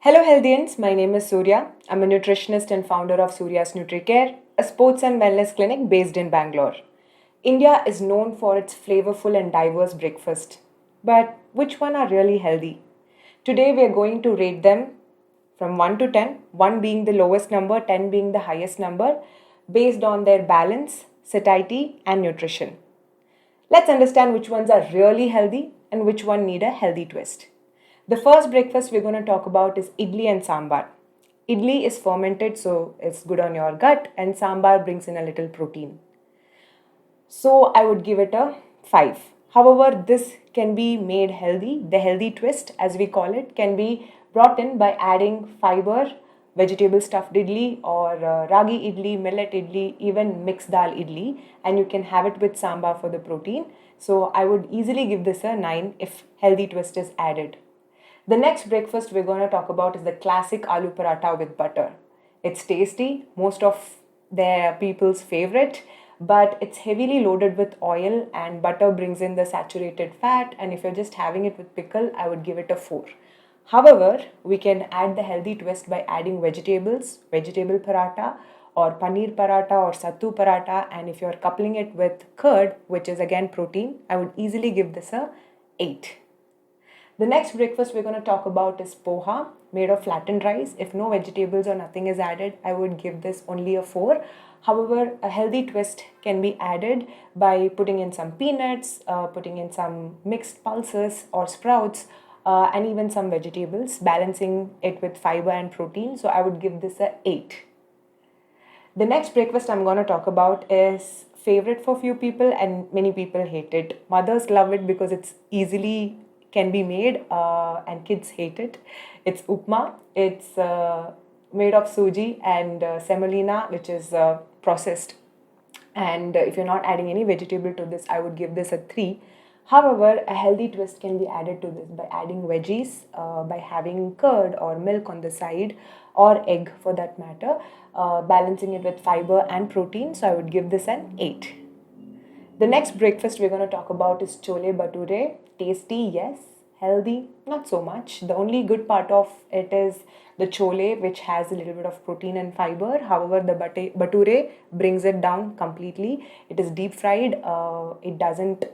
Hello Healthians, my name is Surya. I'm a nutritionist and founder of Surya's NutriCare, a sports and wellness clinic based in Bangalore. India is known for its flavorful and diverse breakfast. But which one are really healthy? Today we are going to rate them from 1 to 10, 1 being the lowest number, 10 being the highest number, based on their balance, satiety, and nutrition. Let's understand which ones are really healthy and which one need a healthy twist. The first breakfast we're going to talk about is idli and sambar. Idli is fermented, so it's good on your gut, and sambar brings in a little protein. So I would give it a 5. However, this can be made healthy. The healthy twist, as we call it, can be brought in by adding fiber, vegetable stuffed idli, or ragi idli, millet idli, even mixed dal idli, and you can have it with sambar for the protein. So I would easily give this a 9 if healthy twist is added. The next breakfast we're going to talk about is the classic aloo paratha with butter. It's tasty, most of their people's favorite, but it's heavily loaded with oil and butter brings in the saturated fat, and if you're just having it with pickle, I would give it a 4. However, we can add the healthy twist by adding vegetables, vegetable paratha or paneer paratha or sattu paratha, and if you're coupling it with curd, which is again protein, I would easily give this a 8. The next breakfast we're going to talk about is poha, made of flattened rice. If no vegetables or nothing is added, I would give this only a 4. However, a healthy twist can be added by putting in some peanuts, putting in some mixed pulses or sprouts, and even some vegetables, balancing it with fiber and protein. So I would give this a 8. The next breakfast I'm going to talk about is favorite for few people and many people hate it. Mothers love it because it's easily can be made and kids hate it. It's upma. It's made of suji and semolina, which is processed. And if you're not adding any vegetable to this, I would give this a 3. However, a healthy twist can be added to this by adding veggies, by having curd or milk on the side, or egg for that matter, balancing it with fiber and protein. So I would give this an 8. The next breakfast we're going to talk about is chole bhature. Tasty, yes. Healthy, not so much. The only good part of it is the chole, which has a little bit of protein and fiber. However, the bhature brings it down completely. It is deep fried. It doesn't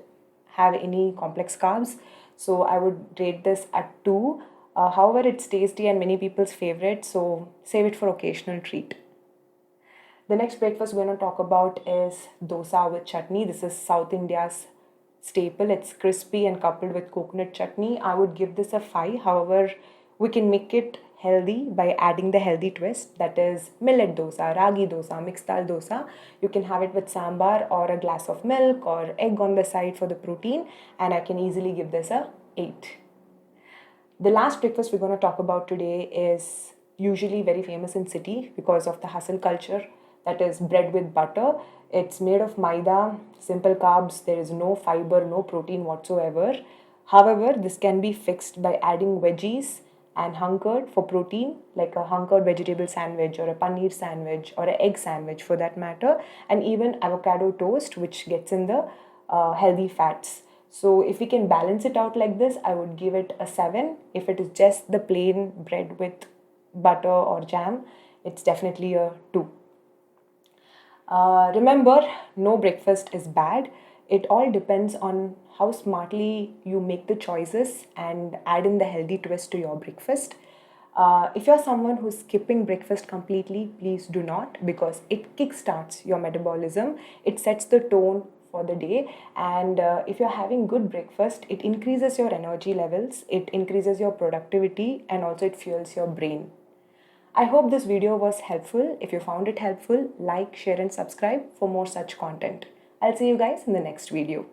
have any complex carbs. So I would rate this at 2. However, it's tasty and many people's favorite. So save it for occasional treat. The next breakfast we're going to talk about is dosa with chutney. This is South India's staple. It's crispy and coupled with coconut chutney. I would give this a 5. However, we can make it healthy by adding the healthy twist, that is millet dosa, ragi dosa, mixed dal dosa. You can have it with sambar or a glass of milk or egg on the side for the protein, and I can easily give this a 8. The last breakfast we're going to talk about today is usually very famous in city because of the hustle culture, that is bread with butter. It's made of maida, simple carbs, there is no fiber, no protein whatsoever. However, this can be fixed by adding veggies and hunkered for protein, like a hunkered vegetable sandwich or a paneer sandwich or an egg sandwich for that matter, and even avocado toast, which gets in the healthy fats. So if we can balance it out like this, I would give it a 7. If it is just the plain bread with butter or jam, it's definitely a 2. Remember, no breakfast is bad. It all depends on how smartly you make the choices and add in the healthy twist to your breakfast. If you're someone who's skipping breakfast completely, please do not, because it kickstarts your metabolism. It sets the tone for the day, and if you're having good breakfast, it increases your energy levels, it increases your productivity, and also it fuels your brain. I hope this video was helpful. If you found it helpful, like, share and subscribe for more such content. I'll see you guys in the next video.